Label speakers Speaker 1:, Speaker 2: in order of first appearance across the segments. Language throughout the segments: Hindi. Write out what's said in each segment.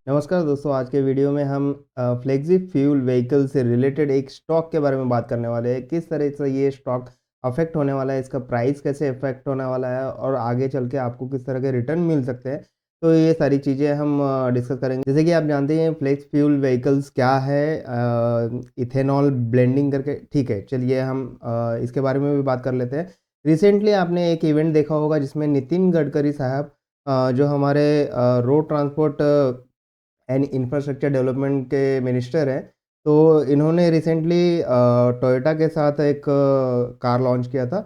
Speaker 1: नमस्कार दोस्तों, आज के वीडियो में हम फ्लेक्सी फ्यूल व्हीकल से रिलेटेड एक स्टॉक के बारे में बात करने वाले हैं। किस तरह से ये स्टॉक अफेक्ट होने वाला है, इसका प्राइस कैसे अफेक्ट होने वाला है और आगे चल के आपको किस तरह के रिटर्न मिल सकते हैं। तो ये सारी चीज़ें हम डिस्कस करेंगे। जैसे कि आप जानते हैं फ्लेक्स फ्यूल व्हीकल्स क्या है, इथेनॉल ब्लेंडिंग करके। ठीक है, चलिए हम इसके बारे में भी बात कर लेते हैं। रिसेंटली आपने एक इवेंट देखा होगा जिसमें नितिन गडकरी साहब, जो हमारे road transport and infrastructure development के मिनिस्टर हैं। तो इन्होंने रिसेंटली टोयोटा के साथ एक कार लॉन्च किया था,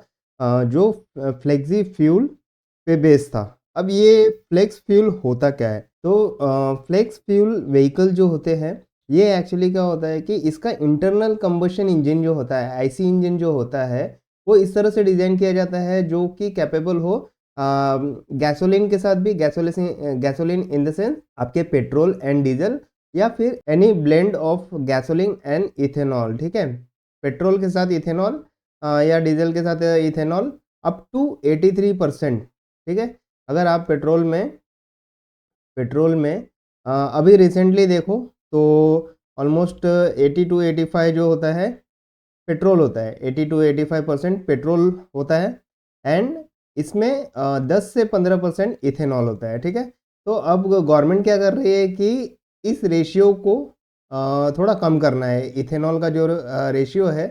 Speaker 1: जो फ्लेक्सी फ्यूल पे बेस्ड था। अब ये फ्लेक्स फ्यूल होता क्या है? तो फ्लेक्स फ्यूल व्हीकल जो होते हैं, ये एक्चुअली क्या होता है कि इसका इंटरनल कंबशन इंजन जो होता है, आईसी इंजन जो होता है, वो इस तरह से डिज़ाइन किया जाता है जो कि कैपेबल हो गैसोलीन के साथ भी। गैसोलीन इन द सेंस आपके पेट्रोल एंड डीजल, या फिर any blend of gasoline and ethanol. ठीक है, पेट्रोल के साथ इथेनॉल या डीजल के साथ इथेनॉल अप टू 83%। ठीक है, अगर आप पेट्रोल में अभी रिसेंटली देखो तो ऑलमोस्ट 80 टू 85 जो होता है पेट्रोल होता है। 80 टू 85% पेट्रोल होता है एंड इसमें 10 से 15% इथेनॉल होता है। ठीक है, तो अब गवर्नमेंट क्या कर रही है कि इस रेशियो को थोड़ा कम करना है। इथेनॉल का जो रेशियो है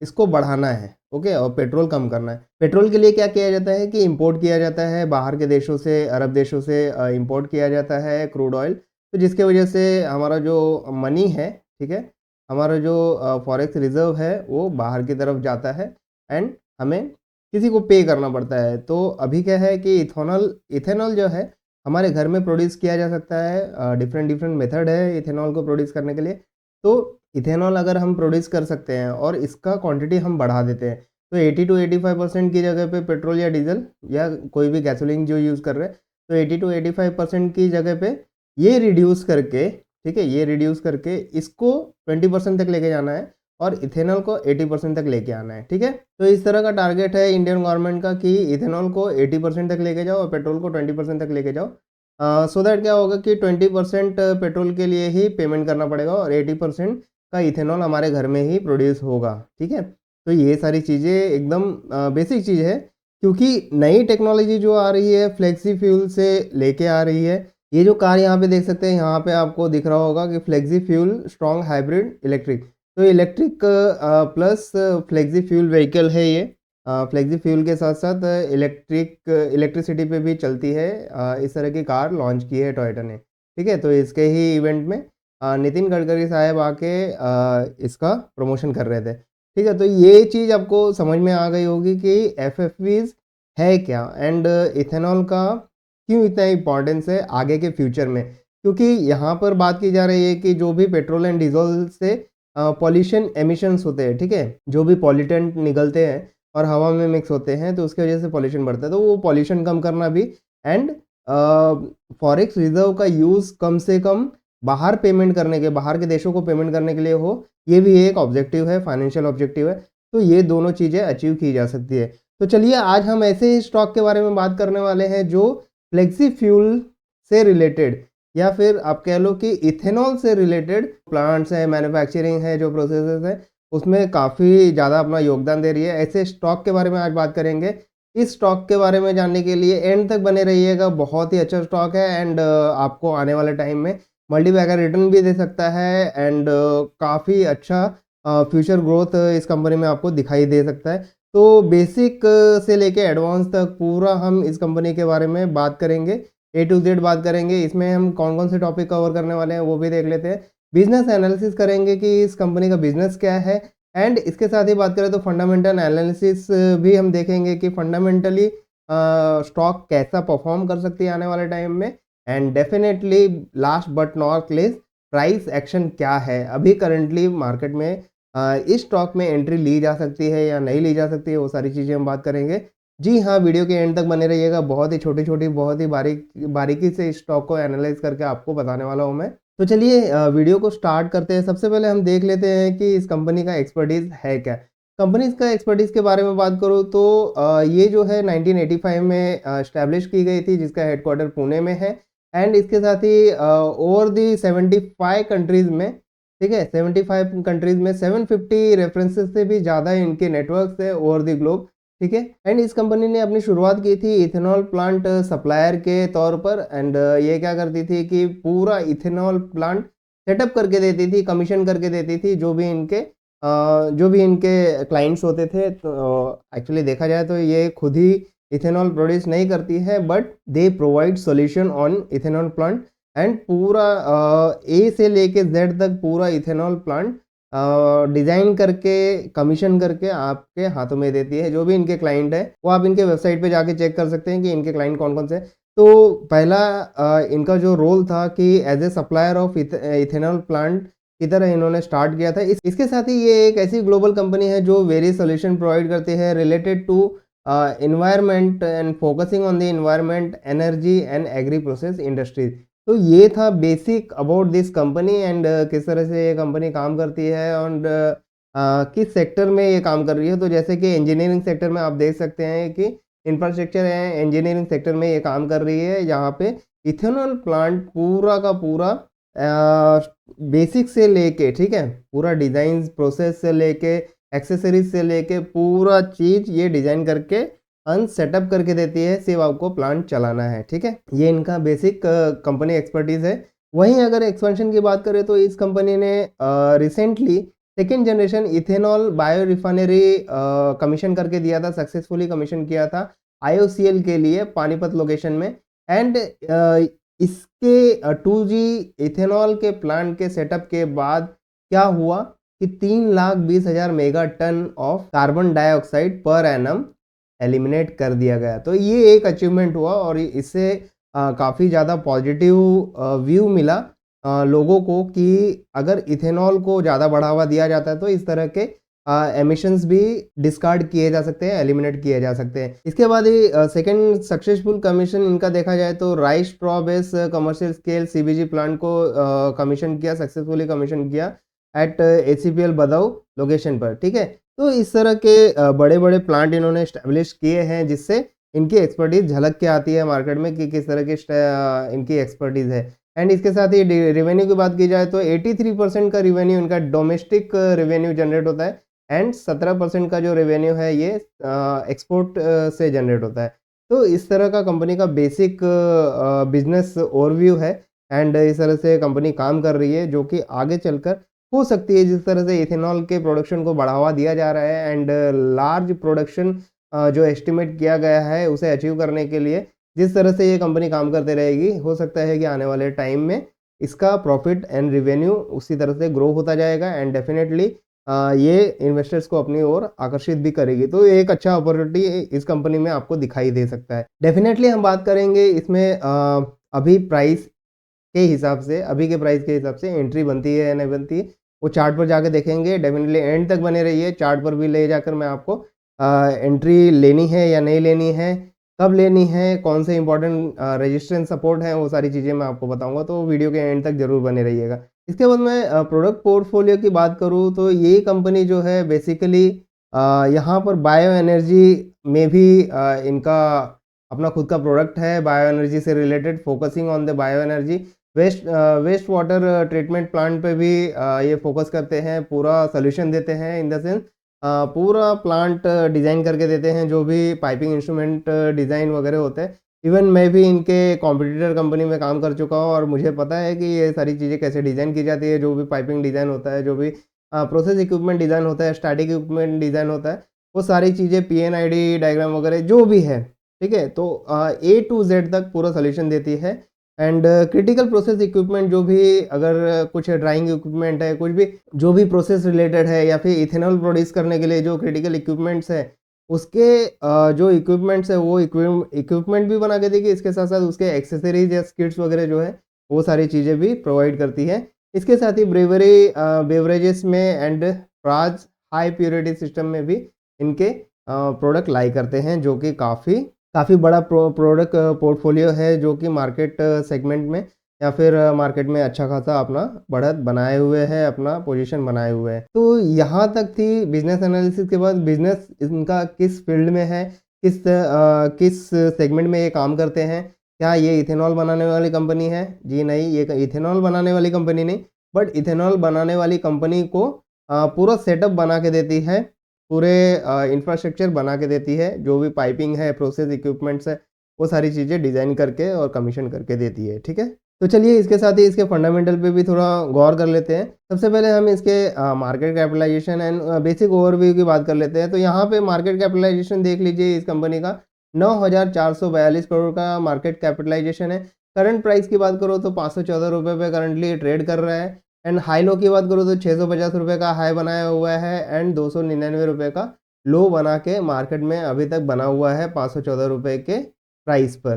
Speaker 1: इसको बढ़ाना है। ओके, और पेट्रोल कम करना है। पेट्रोल के लिए क्या किया जाता है कि इंपोर्ट किया जाता है बाहर के देशों से, अरब देशों से इंपोर्ट किया जाता है क्रूड ऑयल। तो जिसकी वजह से हमारा जो मनी है, ठीक है, हमारा जो फॉरेक्स रिज़र्व है वो बाहर की तरफ जाता है एंड हमें किसी को पे करना पड़ता है। तो अभी क्या है कि इथेनॉल जो है हमारे घर में प्रोड्यूस किया जा सकता है। डिफरेंट डिफरेंट मेथड है इथेनॉल को प्रोड्यूस करने के लिए। तो इथेनॉल अगर हम प्रोड्यूस कर सकते हैं और इसका क्वांटिटी हम बढ़ा देते हैं, तो 80 टू 85% की जगह पे पेट्रोल या डीजल या कोई भी गैसोलीन जो यूज़ कर रहे हैं, तो 80 टू 85% की जगह पे ये रिड्यूस करके, ठीक है, ये रिड्यूस करके इसको 20% तक लेके जाना है और इथेनॉल को 80% तक लेके आना है। ठीक है, तो इस तरह का टारगेट है इंडियन गवर्नमेंट का कि इथेनॉल को 80% तक लेके जाओ और पेट्रोल को 20% तक लेके जाओ। सो दैट क्या होगा कि 20% पेट्रोल के लिए ही पेमेंट करना पड़ेगा और 80% का इथेनॉल हमारे घर में ही प्रोड्यूस होगा। ठीक है, तो ये सारी चीज़ें एकदम बेसिक चीज़ है, क्योंकि नई टेक्नोलॉजी जो आ रही है फ्लेक्सी फ्यूल से लेके आ रही है। ये जो कार यहाँ पे देख सकते हैं, यहाँ पे आपको दिख रहा होगा कि flexi fuel strong hybrid electric. तो electric plus flexi fuel vehicle है ये। फ्लेक्सी फ्यूल के साथ साथ इलेक्ट्रिसिटी पे भी चलती है। इस तरह की कार लॉन्च की है टोयोटा ने। ठीक है, तो इसके ही इवेंट में नितिन गडकरी साहब आके इसका प्रमोशन कर रहे थे। ठीक है, तो ये चीज़ आपको समझ में आ गई होगी कि एफएफवीज है क्या एंड इथेनॉल का क्यों इतना इम्पोर्टेंस है आगे के फ्यूचर में। क्योंकि यहाँ पर बात की जा रही है कि जो भी पेट्रोल एंड डीजल से पॉल्यूशन एमिशंस होते हैं, ठीक है, जो भी पॉल्यूटेंट निकलते हैं और हवा में मिक्स होते हैं, तो उसकी वजह से पॉल्यूशन बढ़ता है। तो वो पॉल्यूशन कम करना भी एंड फॉरेक्स रिजर्व का यूज़ कम से कम बाहर के देशों को पेमेंट करने के लिए हो, ये भी एक ऑब्जेक्टिव है, फाइनेंशियल ऑब्जेक्टिव है। तो ये दोनों चीज़ें अचीव की जा सकती है। तो चलिए आज हम ऐसे ही स्टॉक के बारे में बात करने वाले हैं जो फ्लेक्सी फ्यूल से रिलेटेड या फिर आप कह लो कि इथेनॉल से रिलेटेड प्लांट्स हैं, मैन्युफैक्चरिंग है, जो प्रोसेसेस है उसमें काफ़ी ज़्यादा अपना योगदान दे रही है। ऐसे स्टॉक के बारे में आज बात करेंगे। इस स्टॉक के बारे में जानने के लिए एंड तक बने रहिएगा। बहुत ही अच्छा स्टॉक है एंड आपको आने वाले टाइम में मल्टीबैगर रिटर्न भी दे सकता है एंड काफ़ी अच्छा फ्यूचर ग्रोथ इस कंपनी में आपको दिखाई दे सकता है। तो बेसिक से लेके एडवांस तक पूरा हम इस कंपनी के बारे में बात करेंगे, ए टू जेड बात करेंगे। इसमें हम कौन कौन से टॉपिक कवर करने वाले हैं वो भी देख लेते हैं। बिजनेस एनालिसिस करेंगे कि इस कंपनी का बिजनेस क्या है एंड इसके साथ ही बात करें तो फंडामेंटल एनालिसिस भी हम देखेंगे कि फंडामेंटली स्टॉक कैसा परफॉर्म कर सकती है आने वाले टाइम में। And definitely last but not least, price action क्या है अभी करंटली मार्केट में, इस स्टॉक में एंट्री ली जा सकती है या नहीं ली जा सकती है, वो सारी चीज़ें हम बात करेंगे। जी हाँ, वीडियो के एंड तक बने रहिएगा। बहुत ही छोटी-छोटी, बहुत ही बारीकी से इस स्टॉक को एनालाइज़ करके आपको बताने वाला हूँ मैं। तो चलिए वीडियो को स्टार्ट करते हैं। सबसे पहले हम देख लेते हैं कि इस कंपनी का एक्सपर्टीज़ है क्या? कंपनीज़ का एक्सपर्टीज़ के बारे में बात करूँ तो ये जो है 1985 में एस्टैब्लिश की गई थी, जिसका हेडक्वार्टर पुणे में है एंड इसके साथ ही ओवर दी 75 कंट्रीज़ में, ठीक है, 75 कंट्रीज़ में 750 रेफरेंसेस से भी ज़्यादा इनके नेटवर्क्स है ओवर द ग्लोब, ठीक है। एंड इस कंपनी ने अपनी शुरुआत की थी इथेनॉल प्लांट सप्लायर के तौर पर। एंड ये क्या करती थी कि पूरा इथेनॉल प्लांट सेटअप करके देती थी, कमीशन करके देती थी जो भी इनके क्लाइंट्स होते थे। तो एक्चुअली देखा जाए तो ये खुद ही इथेनॉल प्रोड्यूस नहीं करती है, but they provide solution on ethanol plant. And पूरा ए से लेके जेड तक पूरा इथेनॉल प्लांट डिज़ाइन करके, कमीशन करके आपके हाथों में देती है। जो भी इनके क्लाइंट है वो आप इनके वेबसाइट पे जाके चेक कर सकते हैं कि इनके क्लाइंट कौन कौन से हैं। तो पहला इनका जो रोल था कि as a supplier of ethanol plant की तरह इन्होंने स्टार्ट किया था। इसके साथ ही ये एक ऐसी ग्लोबल कंपनी है जो वेरियस सॉल्यूशन प्रोवाइड करती है related to environment and focusing on the environment, energy and agri process industries. तो ये था basic about this company and किस तरह से ये कंपनी काम करती है और किस सेक्टर में ये काम कर रही है। तो जैसे कि इंजीनियरिंग सेक्टर में आप देख सकते हैं कि इंफ्रास्ट्रक्चर है, इंजीनियरिंग सेक्टर में ये काम कर रही है, जहाँ पे इथेनॉल प्लांट पूरा का पूरा बेसिक से लेके, ठीक है, पूरा डिज़ाइन प्रोसेस से लेके, एक्सेसरीज से लेके पूरा चीज़ ये डिज़ाइन करके सेटअप करके देती है, सिर्फ आपको प्लांट चलाना है, ठीक है। ये इनका बेसिक कंपनी एक्सपर्टीज़ है। वहीं अगर एक्सपेंशन की बात करें तो इस कंपनी ने recently second generation ethanol bio refinery commission करके दिया था, सक्सेसफुली कमीशन किया था IOCL के लिए पानीपत लोकेशन में। एंड इसके 2G इथेनॉल के प्लांट के सेटअप के बाद क्या हुआ कि 3,20,000 mega ton of carbon dioxide per annum eliminate कर दिया गया। तो ये एक अचीवमेंट हुआ और इससे काफ़ी ज़्यादा पॉजिटिव व्यू मिला लोगों को कि अगर इथेनॉल को ज़्यादा बढ़ावा दिया जाता है तो इस तरह के एमिशंस भी डिस्कार्ड किए जा सकते हैं, एलिमिनेट किए जा सकते हैं। इसके बाद ही सेकेंड सक्सेसफुल कमीशन इनका देखा जाए तो rice straw base commercial scale CBG plant को कमीशन किया, सक्सेसफुली कमीशन किया एट ACPL बदाऊ लोकेशन पर, ठीक है। तो इस तरह के बड़े बड़े प्लांट इन्होंने इस्टेब्लिश किए हैं जिससे इनकी एक्सपर्टीज़ झलक के आती है मार्केट में कि किस तरह की इनकी एक्सपर्टीज़ है। एंड इसके साथ ही रेवेन्यू की बात की जाए तो 83% का रेवेन्यू इनका डोमेस्टिक रेवेन्यू जनरेट होता है एंड 17% का जो रेवेन्यू है ये एक्सपोर्ट से जनरेट होता है। तो इस तरह का कंपनी का बेसिक बिजनेस ओवरव्यू है एंड इस तरह से कंपनी काम कर रही है, जो कि आगे चलकर हो सकती है। जिस तरह से इथेनॉल के प्रोडक्शन को बढ़ावा दिया जा रहा है एंड लार्ज प्रोडक्शन जो एस्टिमेट किया गया है उसे अचीव करने के लिए जिस तरह से ये कंपनी काम करते रहेगी, हो सकता है कि आने वाले टाइम में इसका प्रॉफिट एंड रेवेन्यू उसी तरह से ग्रो होता जाएगा एंड डेफिनेटली ये इन्वेस्टर्स को अपनी ओर आकर्षित भी करेगी। तो एक अच्छा अपॉर्चुनिटी इस कंपनी में आपको दिखाई दे सकता है। डेफिनेटली हम बात करेंगे इसमें अभी प्राइस के हिसाब से, अभी के प्राइस के हिसाब से एंट्री बनती है या नहीं बनती है, वो चार्ट पर जाके देखेंगे। डेफिनेटली एंड तक बने रहिए, चार्ट पर भी ले जाकर मैं आपको एंट्री लेनी है या नहीं लेनी है, कब लेनी है, कौन से इंपॉर्टेंट रेजिस्टेंस सपोर्ट है, वो सारी चीज़ें मैं आपको बताऊंगा। तो वीडियो के एंड तक ज़रूर बने रहिएगा। इसके बाद मैं प्रोडक्ट पोर्टफोलियो की बात करूँ तो ये कंपनी जो है बेसिकली यहाँ पर बायो एनर्जी में भी इनका अपना खुद का प्रोडक्ट है, बायो एनर्जी से related, focusing on the bio energy. Waste water treatment plant पे भी ये फोकस करते हैं, पूरा सोल्यूशन देते हैं इन द सेंस पूरा प्लांट डिज़ाइन करके देते हैं, जो भी पाइपिंग इंस्ट्रूमेंट डिज़ाइन वगैरह होते हैं। इवन मैं भी इनके कॉम्पिटिटर कंपनी में काम कर चुका हूँ और मुझे पता है कि ये सारी चीज़ें कैसे डिज़ाइन की जाती है। जो भी पाइपिंग डिज़ाइन होता है, जो भी प्रोसेस इक्विपमेंट डिज़ाइन होता है, स्टैटिक इक्विपमेंट डिज़ाइन होता है, वो सारी चीज़ें PNID डायग्राम वगैरह जो भी है, ठीक है। तो A to Z तक पूरा सोल्यूशन देती है एंड क्रिटिकल प्रोसेस इक्विपमेंट जो भी, अगर कुछ ड्राइंग इक्विपमेंट है, कुछ भी जो भी प्रोसेस रिलेटेड है या फिर इथेनॉल प्रोड्यूस करने के लिए जो क्रिटिकल इक्विपमेंट्स है, उसके जो इक्विपमेंट्स है वो इक्विपमेंट भी बना के देगी। इसके साथ साथ उसके एक्सेसरीज या स्किट्स वगैरह जो है वो सारी चीज़ें भी प्रोवाइड करती है। इसके साथ ही बेवरेजेस में and Praj high purity system में भी इनके प्रोडक्ट लाई करते हैं, जो कि काफ़ी बड़ा प्रोडक्ट पोर्टफोलियो है, जो कि मार्केट सेगमेंट में या फिर मार्केट में अच्छा खासा अपना बढ़त बनाए हुए है, अपना पोजीशन बनाए हुए है। तो यहाँ तक थी बिजनेस एनालिसिस के बाद बिजनेस इनका किस फील्ड में है, किस सेगमेंट में ये काम करते हैं, क्या ये इथेनॉल बनाने वाली कंपनी है? जी नहीं, ये इथेनॉल बनाने वाली कंपनी नहीं, बट इथेनॉल बनाने वाली कंपनी को पूरा सेटअप बना के देती है, पूरे इंफ्रास्ट्रक्चर बना के देती है, जो भी पाइपिंग है, प्रोसेस इक्विपमेंट्स है, वो सारी चीज़ें डिज़ाइन करके और कमीशन करके देती है, ठीक है? तो चलिए इसके साथ ही इसके फंडामेंटल पे भी थोड़ा गौर कर लेते हैं। सबसे पहले हम इसके market capitalization and basic overview की बात कर लेते हैं। तो यहाँ पे मार्केट कैपिटलाइजेशन देख लीजिए इस कंपनी का 9,442 करोड़ का मार्केट कैपिटलाइजेशन है। करंट प्राइस की बात करो तो 514 रुपये पे करंटली ट्रेड कर रहा है एंड हाई लो की बात करो तो 650 रुपये का हाई बनाया हुआ है एंड 299 रुपये का लो बना के मार्केट में अभी तक बना हुआ है 514 रुपये के प्राइस पर।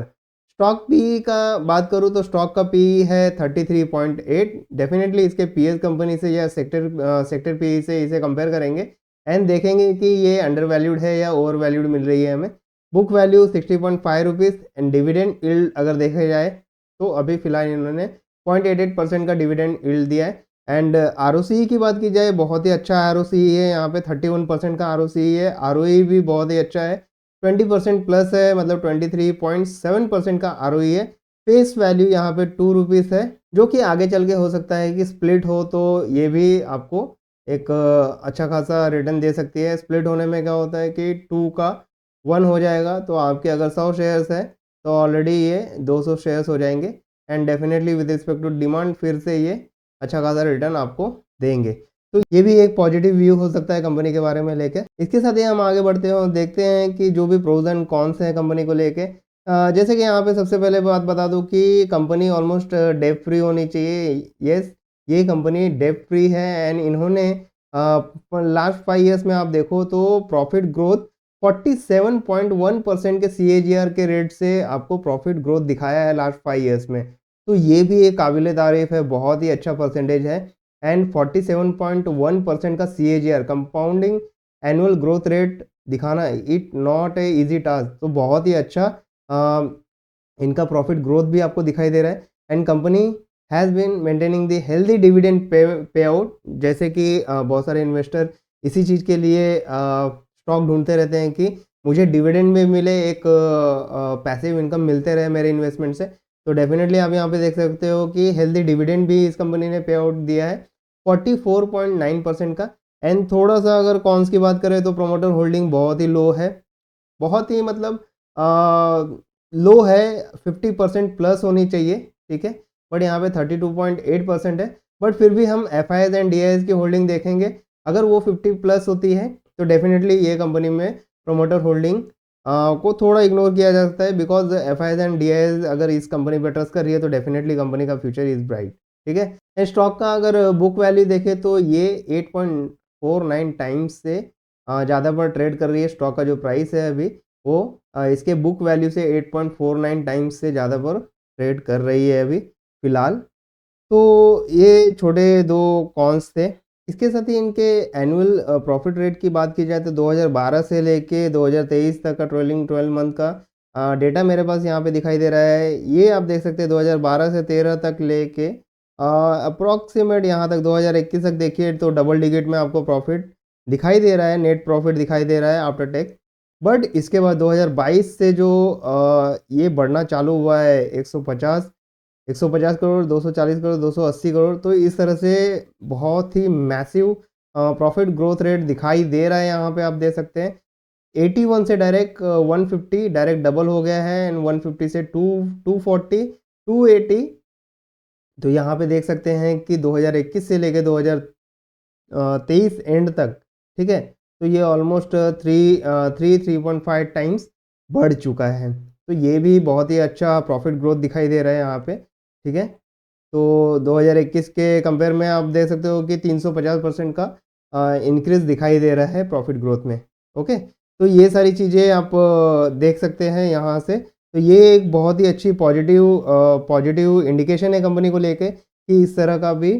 Speaker 1: स्टॉक पी का बात करूँ तो स्टॉक का पी है 33.8। डेफिनेटली इसके पीएस कंपनी से या सेक्टर पी से इसे कंपेयर करेंगे एंड देखेंगे कि ये अंडर वैल्यूड है या ओवर वैल्यूड मिल रही है हमें। Book value 60.5 rupees and dividend yield अगर देखा जाए तो अभी फिलहाल इन्होंने 0.88% का डिविडेंड यील्ड दिया है एंड आरओसी की बात की जाए बहुत ही अच्छा आरओसी है, यहाँ पे 31% का आरओसी है। आरओई भी बहुत ही अच्छा है, 20% प्लस है, मतलब 23.7% का आरओई है। फेस वैल्यू यहाँ पे 2 रुपीज़ है, जो कि आगे चल के हो सकता है कि स्प्लिट हो तो ये भी आपको एक अच्छा खासा रिटर्न दे सकती है। स्प्लिट होने में क्या होता है कि 2 का 1 हो जाएगा, तो आपके अगर 100 शेयर्स है तो ऑलरेडी ये 200 शेयर्स हो जाएंगे and definitely with respect to demand फिर से ये अच्छा खासा रिटर्न आपको देंगे। तो ये भी एक पॉजिटिव व्यू हो सकता है कंपनी के बारे में लेके। इसके साथ ही हम आगे बढ़ते हैं और देखते हैं कि जो भी प्रोज एंड कॉन्स हैं कंपनी को लेके। जैसे कि यहाँ पे सबसे पहले बात बता दूँ कि कंपनी ऑलमोस्ट डेट फ्री होनी चाहिए। येस, ये कंपनी डेट फ्री है एंड इन्होंने लास्ट 5 ईयर्स में आप देखो तो प्रॉफिट ग्रोथ 47.1% के CAGR के रेट से आपको प्रॉफिट ग्रोथ दिखाया है लास्ट 5 ईयर्स में। तो ये भी एक काबिल तारीफ़ है, बहुत ही अच्छा परसेंटेज है एंड 47.1% का CAGR compounding annual growth rate दिखाना it not a easy task. तो बहुत ही अच्छा इनका प्रॉफिट ग्रोथ भी आपको दिखाई दे रहा है and company has been maintaining the healthy dividend pay out. जैसे कि बहुत सारे इन्वेस्टर इसी चीज़ के लिए स्टॉक ढूंढते रहते हैं कि मुझे डिविडेंड में मिले, एक पैसिव इनकम मिलते रहे मेरे इन्वेस्टमेंट से। तो डेफिनेटली आप यहाँ पे देख सकते हो कि हेल्दी डिविडेंड भी इस कंपनी ने पे आउट दिया है 44.9% का। एंड थोड़ा सा अगर कॉन्स की बात करें तो प्रोमोटर होल्डिंग बहुत ही लो है, बहुत ही मतलब लो है, 50% प्लस होनी चाहिए, ठीक है, बट यहाँ पे 32.8% है। बट फिर भी हम FIs एंड DIs की होल्डिंग देखेंगे, अगर वो 50 प्लस होती है तो डेफिनेटली ये कंपनी में प्रोमोटर होल्डिंग को थोड़ा इग्नोर किया जा सकता है, बिकॉज FIs एंड DIs अगर इस कंपनी पर ट्रस्ट कर रही है तो डेफिनेटली कंपनी का फ्यूचर इज ब्राइट, ठीक है। स्टॉक का अगर बुक वैल्यू देखें तो ये 8.49 टाइम्स से ज़्यादा पर ट्रेड कर रही है। स्टॉक का जो प्राइस है अभी वो इसके बुक वैल्यू से 8.49 टाइम्स से ज़्यादा पर ट्रेड कर रही है अभी फ़िलहाल। तो ये छोटे 2 कॉन्स थे। इसके साथ ही इनके एनुअल प्रॉफिट रेट की बात की जाए तो 2012 से लेके 2023 तक का ट्रेलिंग 12 मंथ का डेटा मेरे पास यहाँ पे दिखाई दे रहा है। ये आप देख सकते हैं 2012 से 13 तक लेके अप्रॉक्सीमेट यहाँ तक 2021 तक देखिए तो डबल डिजिट में आपको प्रॉफिट दिखाई दे रहा है, नेट प्रॉफिट दिखाई दे रहा है आफ्टर टैक्स। बट इसके बाद 2022 से जो ये बढ़ना चालू हुआ है 150 करोड़, 240 करोड़, 280 करोड़, तो इस तरह से बहुत ही मैसिव प्रॉफिट ग्रोथ रेट दिखाई दे रहा है। यहाँ पे आप देख सकते हैं 81 से डायरेक्ट 150 डायरेक्ट डबल हो गया है एंड 150 से 240 280। तो यहाँ पे देख सकते हैं कि 2021 से लेके 2023 एंड तक, ठीक है, तो ये ऑलमोस्ट 3.5 टाइम्स बढ़ चुका है। तो ये भी बहुत ही अच्छा प्रॉफिट ग्रोथ दिखाई दे रहा है यहाँ पे, ठीक है। तो 2021 के कंपेयर में आप देख सकते हो कि 350% का इंक्रीज़ दिखाई दे रहा है प्रॉफिट ग्रोथ में, ओके। तो ये सारी चीज़ें आप देख सकते हैं यहाँ से। तो ये एक बहुत ही अच्छी पॉजिटिव इंडिकेशन है कंपनी को लेके कि इस तरह का भी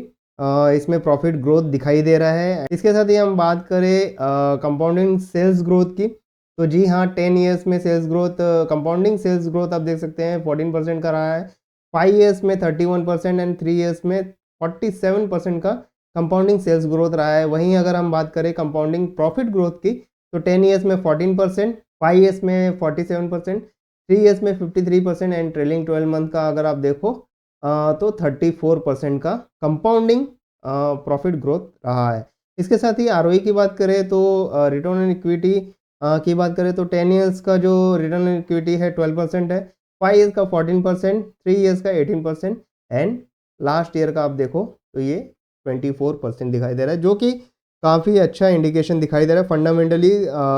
Speaker 1: इसमें प्रॉफिट ग्रोथ दिखाई दे रहा है। इसके साथ ही हम बात करें कंपाउंडिंग सेल्स ग्रोथ की, तो जी हाँ, 10 ईयर्स में sales growth, compounding sales growth आप देख सकते हैं 14% का रहा है, 5 ईयर्स में 31% एंड 3 ईयर्स में 47% का कंपाउंडिंग सेल्स ग्रोथ रहा है। वहीं अगर हम बात करें कंपाउंडिंग प्रॉफिट ग्रोथ की तो 10 ईयर्स में 14%, 5 ईयर्स में 47%, 3 ईयर्स में 53% एंड ट्रेलिंग 12 मंथ का अगर आप देखो तो 34% का कंपाउंडिंग प्रॉफिट ग्रोथ रहा है। इसके साथ ही आरओई की बात करें तो रिटर्न ऑन इक्विटी की बात करें तो 10 ईयर्स का जो रिटर्न ऑन इक्विटी है 12% है, 5 ईयर्स का 14%, 3 ईयर्स का 18% एंड लास्ट ईयर का आप देखो तो ये 24% दिखाई दे रहा है, जो कि काफ़ी अच्छा इंडिकेशन दिखाई दे रहा है। फंडामेंटली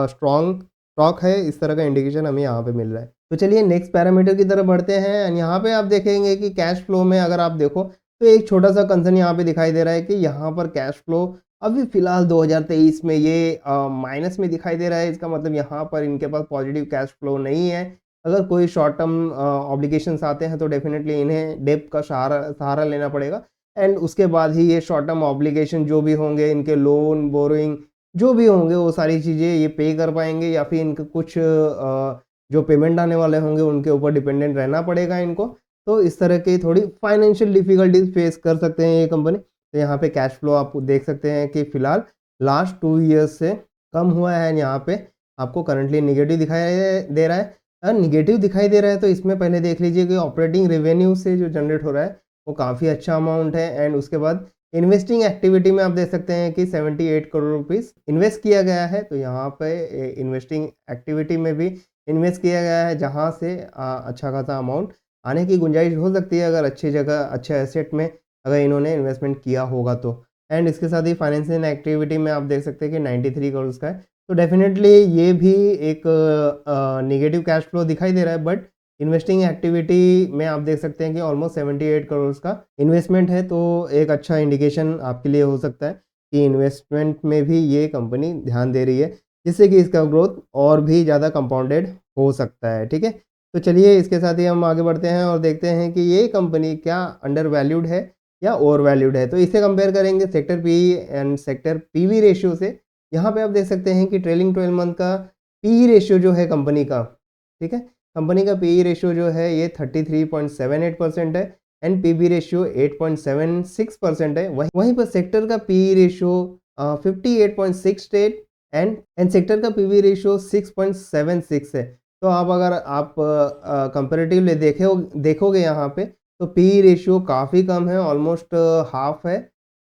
Speaker 1: स्ट्रॉन्ग स्टॉक है, इस तरह का इंडिकेशन हमें यहाँ पे मिल रहा है। तो चलिए नेक्स्ट पैरामीटर की तरफ बढ़ते हैं एंड यहाँ पे आप देखेंगे कि कैश फ्लो में अगर आप देखो तो एक छोटा सा कंसर्न यहाँ पे दिखाई दे रहा है कि यहाँ पर कैश फ्लो अभी फिलहाल 2023 में ये माइनस में दिखाई दे रहा है। इसका मतलब यहाँ पर इनके पास पॉजिटिव कैश फ्लो नहीं है। अगर कोई शॉर्ट टर्म ऑब्लिगेशंस आते हैं तो डेफिनेटली इन्हें डेब्ट का सहारा लेना पड़ेगा एंड उसके बाद ही ये शॉर्ट टर्म ऑब्लिगेशन जो भी होंगे, इनके लोन बोरोइंग जो भी होंगे, वो सारी चीज़ें ये पे कर पाएंगे या फिर इनके कुछ जो पेमेंट आने वाले होंगे उनके ऊपर डिपेंडेंट रहना पड़ेगा इनको। तो इस तरह की थोड़ी फाइनेंशियल डिफिकल्टीज फेस कर सकते हैं ये कंपनी। तो यहाँ पे कैश फ्लो आप देख सकते हैं कि फिलहाल लास्ट 2 ईयर्स से कम हुआ है, यहाँ पे आपको करंटली निगेटिव दिखाई दे रहा है। निगेटिव दिखाई दे रहा है तो इसमें पहले देख लीजिए कि ऑपरेटिंग रेवेन्यू से जो जनरेट हो रहा है वो काफ़ी अच्छा अमाउंट है एंड उसके बाद इन्वेस्टिंग एक्टिविटी में आप देख सकते हैं कि 78 करोड़ रुपीस इन्वेस्ट किया गया है। तो यहाँ पे इन्वेस्टिंग एक्टिविटी में भी इन्वेस्ट किया गया है, जहाँ से अच्छा खासा अमाउंट आने की गुंजाइश हो सकती है अगर अच्छी जगह अच्छे एसेट में अगर इन्होंने इन्वेस्टमेंट किया होगा तो। एंड इसके साथ ही फाइनेंशियल एक्टिविटी में आप देख सकते हैं कि 93 करोड़ का है। तो डेफिनेटली ये भी एक नेगेटिव कैश फ्लो दिखाई दे रहा है, बट इन्वेस्टिंग एक्टिविटी में आप देख सकते हैं कि ऑलमोस्ट 78 करोड़ का इन्वेस्टमेंट है। तो एक अच्छा इंडिकेशन आपके लिए हो सकता है कि इन्वेस्टमेंट में भी ये कंपनी ध्यान दे रही है, जिससे कि इसका ग्रोथ और भी ज़्यादा कंपाउंडेड हो सकता है। ठीक है, तो चलिए इसके साथ ही हम आगे बढ़ते हैं और देखते हैं कि ये कंपनी क्या अंडर वैल्यूड है या ओवर वैल्यूड है। तो इसे कंपेयर करेंगे sector P and sector PV ratio से। यहाँ पे आप देख सकते हैं कि ट्रेलिंग 12 मंथ का पी रेशियो जो है कंपनी का, ठीक है, कंपनी का पी रेशियो जो है ये 33.78% है एंड पीबी रेशियो 8.76% है। वहीं पर सेक्टर का पी रेशियो 58.68 एंड सेक्टर का पीवी रेशियो 6.76 है। तो आप अगर आप कंपेरेटिवली देखोगे यहाँ पे तो पी रेशियो काफ़ी कम है, ऑलमोस्ट हाफ है।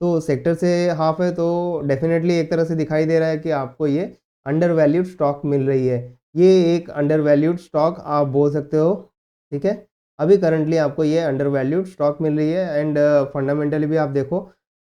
Speaker 1: तो सेक्टर से हाफ है, तो डेफिनेटली एक तरह से दिखाई दे रहा है कि आपको ये अंडर वैल्यूड स्टॉक मिल रही है। ये एक अंडर वैल्यूड स्टॉक आप बोल सकते हो। ठीक है, अभी करंटली आपको ये अंडर वैल्यूड स्टॉक मिल रही है एंड फंडामेंटली भी आप देखो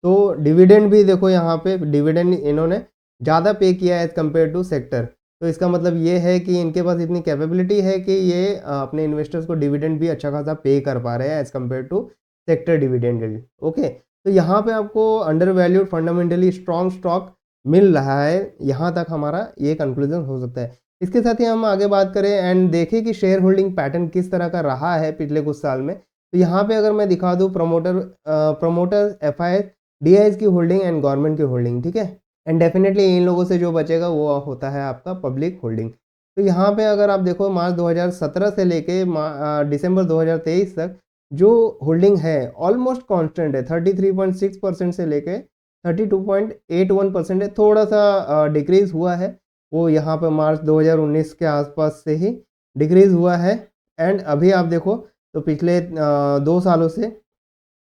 Speaker 1: तो डिविडेंड भी देखो, यहाँ पे डिविडेंड इन्होंने ज़्यादा पे किया है एज़ कम्पेयर टू सेक्टर। तो इसका मतलब ये है कि इनके पास इतनी कैपेबिलिटी है कि ये अपने इन्वेस्टर्स को डिविडेंड भी अच्छा खासा पे कर पा रहे हैं as compare to sector dividend. Okay, तो यहाँ पे आपको undervalued fundamentally strong stock मिल रहा है, यहाँ तक हमारा ये कंक्लूजन हो सकता है। इसके साथ ही हम आगे बात करें एंड देखें कि शेयर होल्डिंग पैटर्न किस तरह का रहा है पिछले कुछ साल में। तो यहाँ पे अगर मैं दिखा दूँ प्रमोटर एफआई डीआईएस की होल्डिंग एंड गवर्नमेंट की होल्डिंग, ठीक है, एंड डेफिनेटली इन लोगों से जो बचेगा वो होता है आपका पब्लिक होल्डिंग। तो यहाँ पे अगर आप देखो मार्च 2017 से लेके दिसंबर 2023 तक जो होल्डिंग है ऑलमोस्ट कांस्टेंट है, 33.6% से लेके 32.81% है। थोड़ा सा डिक्रीज हुआ है, वो यहाँ पे मार्च 2019 के आसपास से ही डिक्रीज हुआ है एंड अभी आप देखो तो पिछले 2 सालों से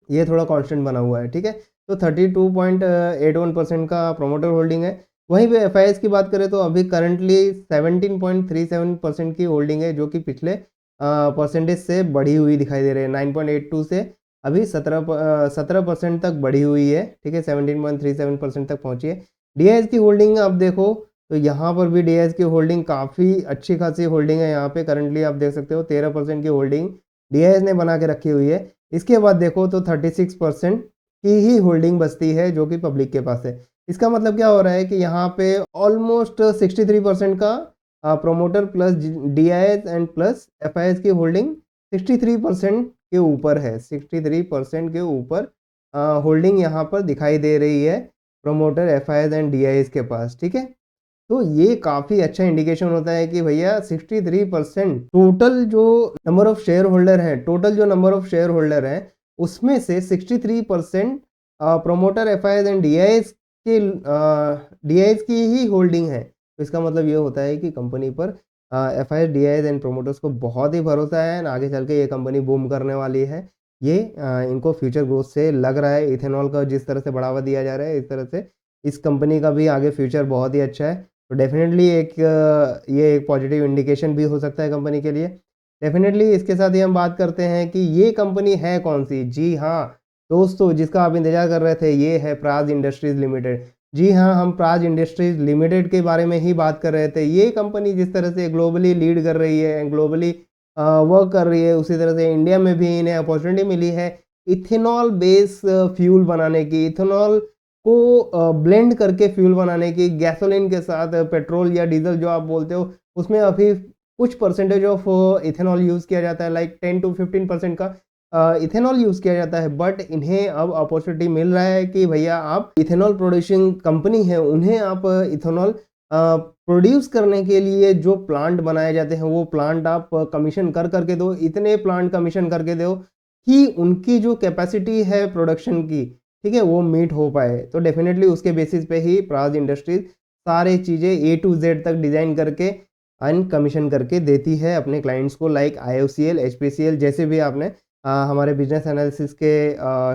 Speaker 1: ये थोड़ा कांस्टेंट बना हुआ है। ठीक है, तो 32.81% का प्रोमोटर होल्डिंग है। वहीं पे एफआईएस की बात करें तो अभी करंटली 17.37% की होल्डिंग है, जो कि पिछले परसेंटेज से बढ़ी हुई दिखाई दे रही है। 9.82 से अभी 17% तक बढ़ी हुई है। ठीक है, 17.37% तक पहुंची है। डीआईएस की होल्डिंग आप देखो तो यहाँ पर भी डीआईएस की होल्डिंग काफ़ी अच्छी खासी होल्डिंग है। यहाँ पे करंटली आप देख सकते हो 13% की होल्डिंग डीआईएस ने बना के रखी हुई है। इसके बाद देखो तो 36% की ही होल्डिंग बचती है जो कि पब्लिक के पास है। इसका मतलब क्या हो रहा है कि यहाँ पे ऑलमोस्ट 63% का promoter plus DIIs and plus FIS की होल्डिंग 63% के ऊपर है। 63% के ऊपर होल्डिंग यहाँ पर दिखाई दे रही है प्रोमोटर एफआईएस एंड डीआईएस के पास। ठीक है, तो ये काफ़ी अच्छा इंडिकेशन होता है कि भैया 63% टोटल जो नंबर ऑफ शेयर होल्डर हैं, टोटल जो नंबर ऑफ शेयर होल्डर हैं उसमें से 63% प्रोमोटर एफआईएस एंड डीआईएस की ही होल्डिंग है। तो इसका मतलब ये होता है कि कंपनी पर एफआईएस, डीआईएस एंड प्रोमोटर्स को बहुत ही भरोसा है एंड आगे चल के ये कंपनी बूम करने वाली है। ये इनको फ्यूचर ग्रोथ से लग रहा है, इथेनॉल का जिस तरह से बढ़ावा दिया जा रहा है, इस तरह से इस कंपनी का भी आगे फ्यूचर बहुत ही अच्छा है। तो डेफ़िनेटली ये एक पॉजिटिव इंडिकेशन भी हो सकता है कंपनी के लिए। डेफ़िनेटली इसके साथ ही हम बात करते हैं कि ये कंपनी है कौन-सी? जी हाँ, दोस्तों जिसका आप इंतज़ार कर रहे थे, ये है प्राज इंडस्ट्रीज़ लिमिटेड। जी हाँ, हम प्राज इंडस्ट्रीज़ लिमिटेड के बारे में ही बात कर रहे थे। ये कंपनी जिस तरह से ग्लोबली लीड कर रही है, ग्लोबली वर्क कर रही है, उसी तरह से इंडिया में भी इन्हें अपॉर्चुनिटी मिली है इथेनॉल बेस फ्यूल बनाने की, इथेनॉल को ब्लेंड करके फ्यूल बनाने की, गैसोलीन के साथ पेट्रोल या डीज़ल जो आप बोलते हो, उसमें अभी कुछ परसेंटेज ऑफ इथेनॉल यूज़ किया जाता है, लाइक 10 टू 15% का इथेनॉल यूज़ किया जाता है। बट इन्हें अब अपॉर्चुनिटी मिल रहा है कि भैया आप इथेनॉल प्रोड्यूसिंग कंपनी है, उन्हें आप इथेनॉल प्रोड्यूस करने के लिए जो प्लांट बनाए जाते हैं, वो प्लांट आप कमीशन कर के दो, इतने प्लांट कमीशन करके दो कि उनकी जो कैपेसिटी है प्रोडक्शन की, ठीक है, वो मीट हो पाए। तो डेफ़िनेटली उसके बेसिस पे ही प्राज इंडस्ट्रीज़ सारी चीज़ें ए टू ज़ेड तक डिज़ाइन करके एंड कमीशन करके देती है अपने क्लाइंट्स को, लाइक आईओसीएल, एचपीसीएल जैसे भी आपने हमारे बिज़नेस एनालिसिस के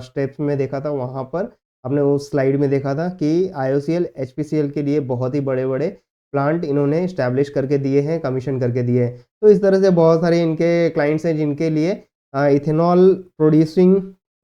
Speaker 1: स्टेप्स में देखा था, वहाँ पर आपने उस स्लाइड में देखा था कि आईओसीएल, एचपीसीएल के लिए बहुत ही बड़े-बड़े प्लांट इन्होंने एस्टैब्लिश करके दिए हैं, कमीशन करके दिए हैं। तो इस तरह से बहुत सारे इनके क्लाइंट्स हैं जिनके लिए इथेनॉल प्रोड्यूसिंग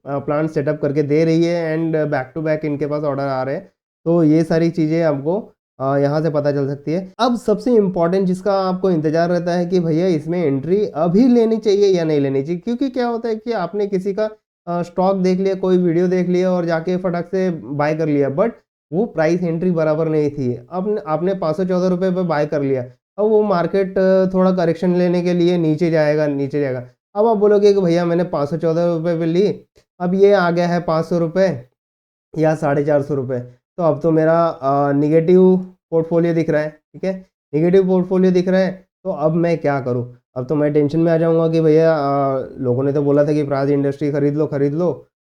Speaker 1: प्लांट सेटअप करके दे रही है एंड बैक टू बैक इनके पास ऑर्डर आ रहे हैं। तो ये सारी चीज़ें आपको यहाँ से पता चल सकती है। अब सबसे इम्पोर्टेंट जिसका आपको इंतज़ार रहता है कि भैया इसमें एंट्री अभी लेनी चाहिए या नहीं लेनी चाहिए, क्योंकि क्या होता है कि आपने किसी का स्टॉक देख लिया, कोई वीडियो देख लिया और जाके फटाक से बाय कर लिया, बट वो प्राइस एंट्री बराबर नहीं थी। अब आपने ₹514 पे बाय कर लिया, अब वो मार्केट थोड़ा करेक्शन लेने के लिए नीचे जाएगा, नीचे जाएगा। अब आप बोलोगे कि भैया मैंने ₹514 पे ली, अब ये आ गया है ₹500 या ₹450, तो अब तो मेरा नेगेटिव पोर्टफ़ोलियो दिख रहा है, ठीक है? नेगेटिव पोर्टफ़ोलियो दिख रहा है, तो अब मैं क्या करूँ? अब तो मैं टेंशन में आ जाऊँगा कि भैया लोगों ने तो बोला था कि प्राज इंडस्ट्री खरीद लो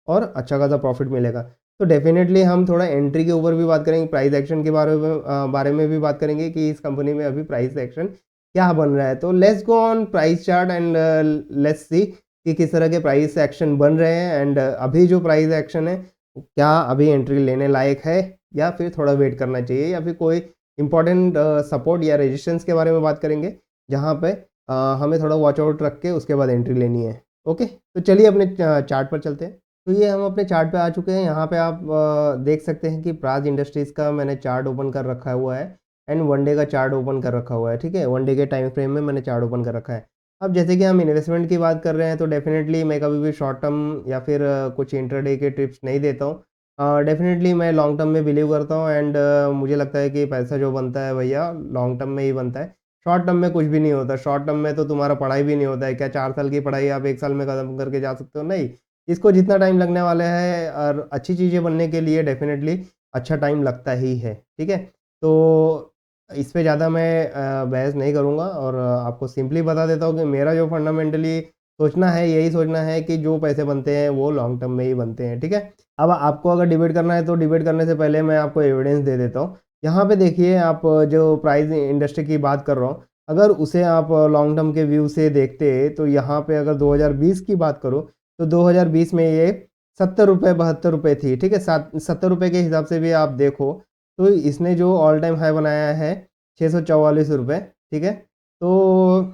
Speaker 1: और अच्छा खासा प्रॉफ़िट मिलेगा। तो डेफ़िनेटली हम थोड़ा एंट्री के ऊपर भी बात करेंगे, प्राइस एक्शन के बारे में भी बात करेंगे कि इस कंपनी में अभी प्राइस एक्शन क्या बन रहा है। तो let's go on price chart and let's see कि किस तरह के प्राइस एक्शन बन रहे हैं एंड अभी जो प्राइस एक्शन है क्या अभी एंट्री लेने लायक है या फिर थोड़ा वेट करना चाहिए, या फिर कोई इंपॉर्टेंट सपोर्ट या रेजिस्टेंस के बारे में बात करेंगे जहाँ पे हमें थोड़ा वॉच आउट रख के उसके बाद एंट्री लेनी है। ओके, तो चलिए अपने चार्ट पर चलते हैं। तो ये हम अपने चार्ट पे आ चुके हैं। यहाँ पे आप देख सकते हैं कि प्राज इंडस्ट्रीज़ का मैंने चार्ट ओपन कर रखा हुआ है एंड वन डे का चार्ट ओपन कर रखा हुआ है, ठीक है? वन डे के टाइम फ्रेम में मैंने चार्ट ओपन कर रखा है। अब जैसे कि हम इन्वेस्टमेंट की बात कर रहे हैं, तो डेफ़िनेटली मैं कभी भी शॉर्ट टर्म या फिर कुछ इंट्राडे के टिप्स नहीं देता हूँ। डेफ़िनेटली मैं लॉन्ग टर्म में बिलीव करता हूँ एंड मुझे लगता है कि पैसा जो बनता है भैया लॉन्ग टर्म में ही बनता है। शॉर्ट टर्म में कुछ भी नहीं होता। शॉर्ट टर्म में तो तुम्हारा पढ़ाई भी नहीं होता है। क्या 4 साल की पढ़ाई आप 1 साल में खत्म करके जा सकते हो? नहीं। इसको जितना टाइम लगने वाला है और अच्छी चीज़ें बनने के लिए डेफ़िनेटली अच्छा टाइम लगता ही है। ठीक है? तो इस पे ज़्यादा मैं बहस नहीं करूँगा और आपको सिंपली बता देता हूँ कि मेरा जो फंडामेंटली सोचना है, यही सोचना है कि जो पैसे बनते हैं वो लॉन्ग टर्म में ही बनते हैं। ठीक है? अब आपको अगर डिबेट करना है तो डिबेट करने से पहले मैं आपको एविडेंस दे देता हूँ। यहाँ पे देखिए, आप जो प्राइस इंडस्ट्री की बात कर रहा हूँ, अगर उसे आप लॉन्ग टर्म के व्यू से देखते तो यहाँ पे अगर 2020 की बात करूँ तो 2020 में ये ₹70 ₹72 थी, ठीक है? ₹70 के हिसाब से भी आप देखो तो इसने जो ऑल टाइम हाई बनाया है ₹644, ठीक है? तो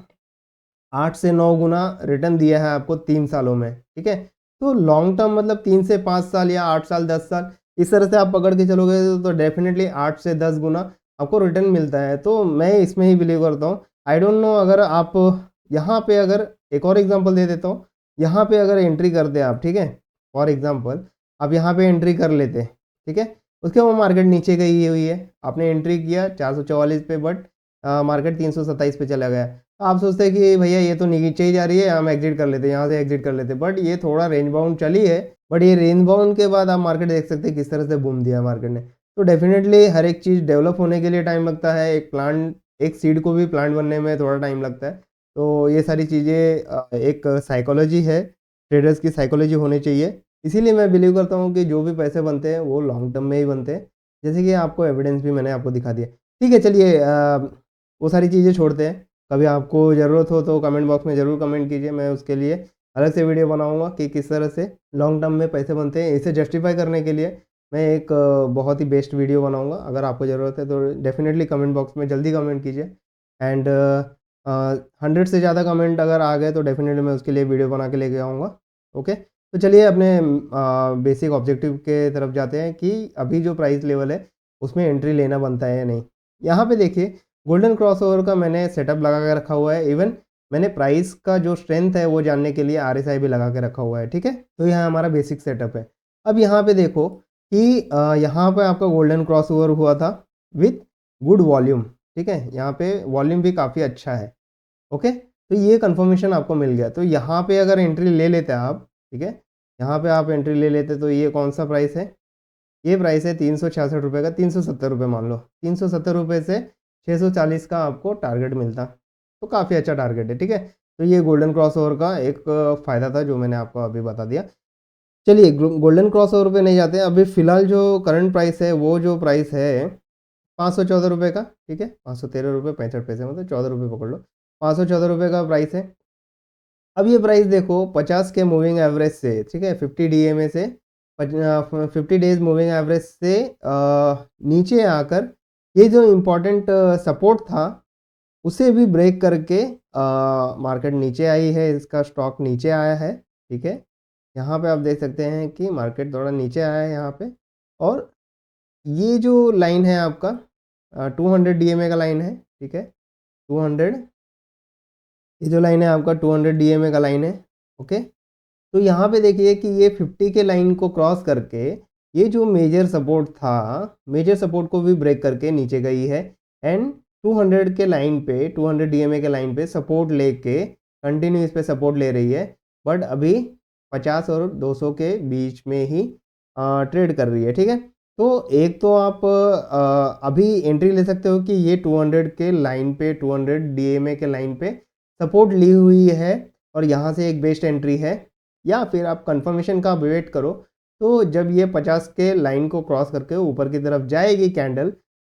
Speaker 1: 8 से 9 गुना रिटर्न दिया है आपको 3 सालों में, ठीक है? तो लॉन्ग टर्म मतलब 3 से 5 साल या 8 साल, 10 साल, इस तरह से आप पकड़ के चलोगे तो डेफ़िनेटली 8 से 10 गुना आपको रिटर्न मिलता है। तो मैं इसमें ही बिलीव करता हूँ। आई डोंट नो, अगर आप यहाँ पे अगर एक और एग्ज़ाम्पल दे देता हूँ, यहाँ पे अगर एंट्री करते आप, ठीक है? फॉर एग्ज़ाम्पल आप यहाँ पे एंट्री कर लेते, ठीक है? उसके बाद मार्केट नीचे गई हुई है, आपने एंट्री किया 444 पे, बट मार्केट 327 पे चला गया। आप सोचते हैं कि भैया ये तो नीचे ही जा रही है, हम एग्ज़िट कर लेते हैं, यहाँ से एग्ज़िट कर लेते हैं। बट ये थोड़ा रेंज बाउंड चली है, बट ये रेंज बाउंड के बाद आप मार्केट देख सकते हैं किस तरह से बूम दिया मार्केट ने। तो डेफ़िनेटली हर एक चीज़ डेवलप होने के लिए टाइम लगता है, एक सीड को भी प्लांट बनने में थोड़ा टाइम लगता है। तो ये सारी चीज़ें एक साइकोलॉजी है, ट्रेडर्स की साइकोलॉजी होनी चाहिए। इसीलिए मैं बिलीव करता हूँ कि जो भी पैसे बनते हैं वो लॉन्ग टर्म में ही बनते हैं। जैसे कि आपको एविडेंस भी मैंने आपको दिखा दिया। ठीक है, चलिए वो सारी चीज़ें छोड़ते हैं। कभी आपको ज़रूरत हो तो कमेंट बॉक्स में ज़रूर कमेंट कीजिए, मैं उसके लिए अलग से वीडियो बनाऊँगा कि किस तरह से लॉन्ग टर्म में पैसे बनते हैं। इसे जस्टिफ़ाई करने के लिए मैं एक बहुत ही बेस्ट वीडियो बनाऊँगा। अगर आपको ज़रूरत है तो डेफ़िनेटली कमेंट बॉक्स में जल्दी कमेंट कीजिए एंड 100 से ज़्यादा कमेंट अगर आ गए तो डेफ़िनेटली मैं उसके लिए वीडियो बना के लेके आऊँगा। ओके? तो चलिए अपने बेसिक ऑब्जेक्टिव के तरफ जाते हैं कि अभी जो प्राइस लेवल है, उसमें एंट्री लेना बनता है या नहीं। यहाँ पे देखिए गोल्डन क्रॉसओवर का मैंने सेटअप लगा के रखा हुआ है। इवन मैंने प्राइस का जो स्ट्रेंथ है वो जानने के लिए आरएसआई भी लगा के रखा हुआ है, ठीक है? तो यह हमारा बेसिक सेटअप है। अब यहाँ पे देखो कि यहाँ पे आपका गोल्डन क्रॉसओवर हुआ था विथ गुड वॉल्यूम, ठीक है? यहाँ पे वॉल्यूम भी काफ़ी अच्छा है, ओके? तो ये कन्फर्मेशन आपको मिल गया। तो यहाँ पे अगर एंट्री ले लेते हैं आप, ठीक है? यहाँ पे आप एंट्री ले लेते तो ये कौन-सा प्राइस है? ये प्राइस है ₹366 का, ₹370 मान लो। ₹370 से 640 का आपको टारगेट मिलता, तो काफ़ी अच्छा टारगेट है, ठीक है? तो ये गोल्डन क्रॉसओवर का एक फ़ायदा था जो मैंने आपको अभी बता दिया। चलिए गोल्डन क्रॉसओवर पे नहीं जाते हैं, अभी फ़िलहाल जो करंट प्राइस है, वो जो प्राइस है ₹514 का, ठीक है? ₹513.65 मतलब ₹14 पकड़ लो। ₹514 का प्राइस है। अब ये प्राइस देखो 50 के मूविंग एवरेज से, ठीक है? 50 डीएमए से 50 डेज़ मूविंग एवरेज से नीचे आकर ये जो इम्पोर्टेंट सपोर्ट था, उसे भी ब्रेक करके मार्केट नीचे आई है, इसका स्टॉक नीचे आया है, ठीक है? यहाँ पे आप देख सकते हैं कि मार्केट थोड़ा नीचे आया है यहाँ पे और ये जो लाइन है आपका 200 डीएमए का लाइन है, ठीक है? 200 ये जो लाइन है आपका 200 डीएमए का लाइन है, ओके? तो यहाँ पे देखिए कि ये 50 के लाइन को क्रॉस करके ये जो मेजर सपोर्ट था, मेजर सपोर्ट को भी ब्रेक करके नीचे गई है एंड 200 के लाइन पे 200 डीएमए के लाइन पे सपोर्ट लेके कंटिन्यू इस पे सपोर्ट ले रही है। बट अभी 50 और 200 के बीच में ही ट्रेड कर रही है, ठीक है? तो एक तो आप अभी एंट्री ले सकते हो कि ये 200 के लाइन पे 200 डीएमए के लाइन पे सपोर्ट ली हुई है और यहाँ से एक बेस्ट एंट्री है। या फिर आप कंफर्मेशन का वेट करो, तो जब ये 50 के लाइन को क्रॉस करके ऊपर की तरफ जाएगी कैंडल,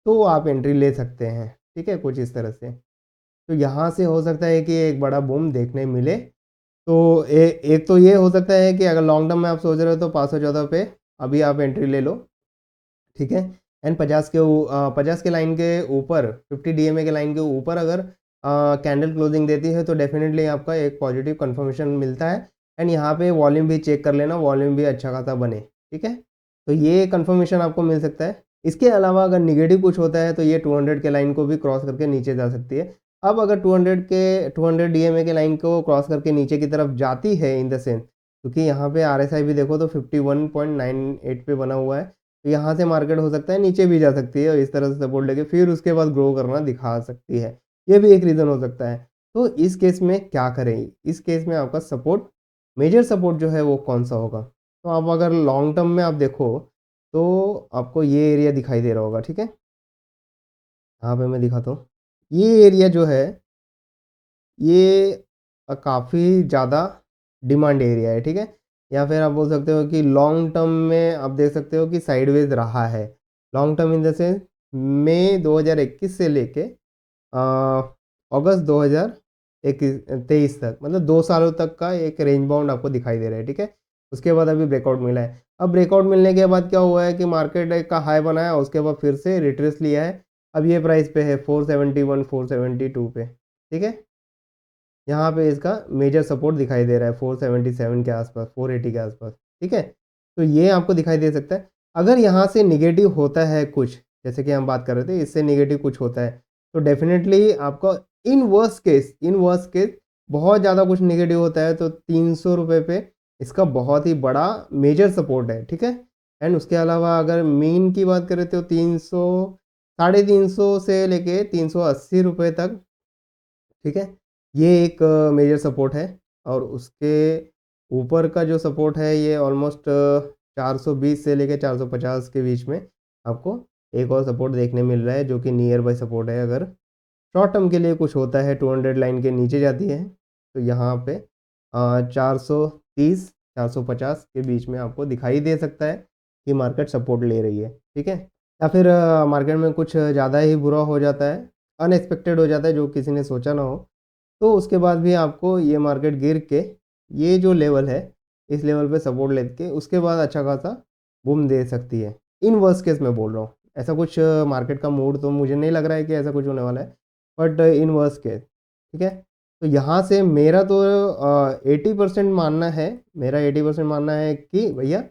Speaker 1: तो आप एंट्री ले सकते हैं, ठीक है? कुछ इस तरह से। तो यहाँ से हो सकता है कि एक बड़ा बूम देखने मिले। तो एक तो ये हो सकता है कि अगर लॉन्ग टर्म में आप सोच रहे हो तो 514 पे अभी आप एंट्री ले लो, ठीक है? एंड 50 के लाइन के ऊपर 50 डीएमए के लाइन के ऊपर अगर कैंडल क्लोजिंग देती है तो डेफिनेटली आपका एक पॉजिटिव कंफर्मेशन मिलता है एंड यहाँ पे वॉल्यूम भी चेक कर लेना, वॉल्यूम भी अच्छा खासा बने, ठीक है? तो ये कंफर्मेशन आपको मिल सकता है। इसके अलावा अगर नेगेटिव कुछ होता है तो ये 200 के लाइन को भी क्रॉस करके नीचे जा सकती है। अब अगर 200 डीएमए के लाइन को क्रॉस करके नीचे की तरफ जाती है इन द सेंस, क्योंकि यहाँ पे आरएसआई भी देखो तो 51.98 पे बना हुआ है। तो यहाँ से मार्केट हो सकता है नीचे भी जा सकती है और इस तरह से सपोर्ट लेके फिर उसके बाद ग्रो करना दिखा सकती है। ये भी एक रीज़न हो सकता है। तो इस केस में क्या करें? इस केस में आपका सपोर्ट मेजर सपोर्ट जो है वो कौन-सा होगा? तो आप अगर लॉन्ग टर्म में आप देखो, तो आपको ये एरिया दिखाई दे रहा होगा, ठीक है? यहाँ पे मैं दिखाता हूँ। ये एरिया जो है, ये काफ़ी ज़्यादा डिमांड एरिया है, ठीक है? या फिर आप बोल सकते हो कि लॉन्ग टर्म में आप देख सकते हो कि साइडवेज़ रहा है। Long term in the sense मई 2021 से लेके अगस्त 2021 23 तक मतलब 2 सालों तक का एक रेंज बाउंड आपको दिखाई दे रहा है, ठीक है? उसके बाद अभी ब्रेकआउट मिला है। अब ब्रेकआउट मिलने के बाद क्या हुआ है कि मार्केट एक का हाई बनाया, उसके बाद फिर से रिट्रेस लिया है। अब ये प्राइस पे है 471, 472 पे, ठीक है? यहाँ पे इसका मेजर सपोर्ट दिखाई दे रहा है 477 के आसपास, 480 के आसपास, ठीक है? तो ये आपको दिखाई दे सकता है। अगर यहाँ से नेगेटिव होता है कुछ, जैसे कि हम बात कर रहे थे, इससे नेगेटिव कुछ होता है, तो डेफ़िनेटली आपका इन वर्स्ट केस बहुत ज़्यादा कुछ नेगेटिव होता है तो ₹300 पे इसका बहुत ही बड़ा मेजर सपोर्ट है, ठीक है? एंड उसके अलावा अगर मीन की बात करें तो 300 साढ़े 300 से लेके ₹380 तक, ठीक है? ये एक मेजर सपोर्ट है और उसके ऊपर का जो सपोर्ट है ये ऑलमोस्ट 420 से लेके 450 के बीच में आपको एक और सपोर्ट देखने मिल रहा है जो कि नियर बाय सपोर्ट है। अगर शॉर्ट टर्म के लिए कुछ होता है 200 लाइन के नीचे जाती है तो यहाँ पे 430 450 के बीच में आपको दिखाई दे सकता है कि मार्केट सपोर्ट ले रही है, ठीक है? या फिर मार्केट में कुछ ज़्यादा ही बुरा हो जाता है, अनएक्सपेक्टेड हो जाता है जो किसी ने सोचा ना हो, तो उसके बाद भी आपको ये मार्केट गिर के ये जो लेवल है, इस लेवल पे सपोर्ट लेके उसके बाद अच्छा खासा बूम दे सकती है। इन वर्स्ट केस मैं बोल रहा हूँ, ऐसा कुछ मार्केट का मूड तो मुझे नहीं लग रहा है कि ऐसा कुछ होने वाला है, बट इन वर्स्ट केस, ठीक है। तो यहाँ से मेरा तो 80% मानना है, मेरा 80% मानना है कि भैया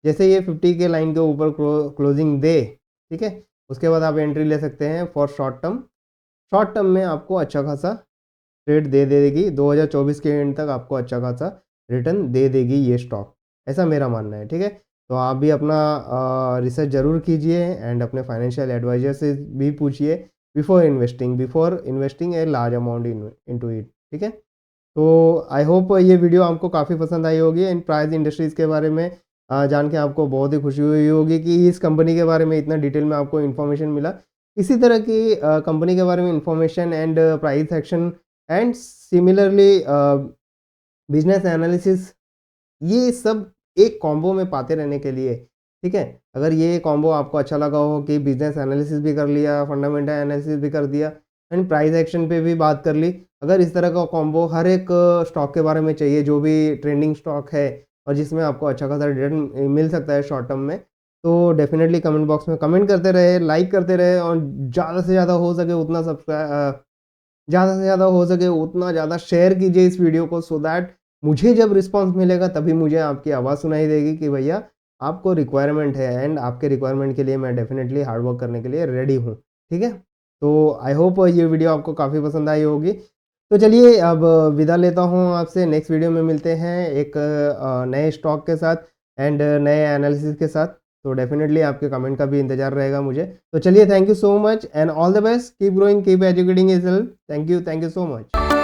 Speaker 1: जैसे ये 50 के लाइन के ऊपर क्लोजिंग दे, ठीक है, उसके बाद आप एंट्री ले सकते हैं for short term. Short term में आपको अच्छा खासा ट्रेड दे देगी, 2024 के एंड तक आपको अच्छा खासा रिटर्न दे देगी ये स्टॉक, ऐसा मेरा मानना है, ठीक है। तो आप भी अपना रिसर्च ज़रूर कीजिए एंड अपने फाइनेंशियल एडवाइजर से भी पूछिए before investing a large amount into it, ठीक है। तो आई होप ये वीडियो आपको काफ़ी पसंद आई होगी एंड प्राइस इंडस्ट्रीज़ के बारे में जान के आपको बहुत ही खुशी हुई होगी कि इस कंपनी के बारे में इतना डिटेल में आपको इन्फॉर्मेशन मिला। इसी तरह की कंपनी के बारे में information and price action and similarly business analysis, ये सब एक कॉम्बो में पाते रहने के लिए, ठीक है, अगर ये कॉम्बो आपको अच्छा लगा हो कि बिजनेस एनालिसिस भी कर लिया, फंडामेंटल एनालिसिस भी कर दिया एंड प्राइस एक्शन पे भी बात कर ली, अगर इस तरह का कॉम्बो हर एक स्टॉक के बारे में चाहिए जो भी ट्रेंडिंग स्टॉक है और जिसमें आपको अच्छा खासा रिटर्न मिल सकता है शॉर्ट टर्म में, तो डेफिनेटली कमेंट बॉक्स में कमेंट करते रहे, लाइक करते रहे और ज़्यादा से ज़्यादा हो सके उतना ज़्यादा से ज़्यादा हो सके उतना ज़्यादा शेयर कीजिए इस वीडियो को, सो दैट मुझे जब रिस्पॉन्स मिलेगा तभी मुझे आपकी आवाज़ सुनाई देगी कि भैया आपको रिक्वायरमेंट है एंड आपके रिक्वायरमेंट के लिए मैं डेफिनेटली हार्ड वर्क करने के लिए रेडी हूँ, ठीक है। तो आई होप ये वीडियो आपको काफ़ी पसंद आई होगी। तो चलिए अब विदा लेता हूँ आपसे, नेक्स्ट वीडियो में मिलते हैं एक नए स्टॉक के साथ एंड नए एनालिसिस के साथ। तो डेफिनेटली आपके कमेंट का भी इंतजार रहेगा मुझे। तो चलिए, thank you so much and all the best, keep growing, keep educating yourself. Thank you so much.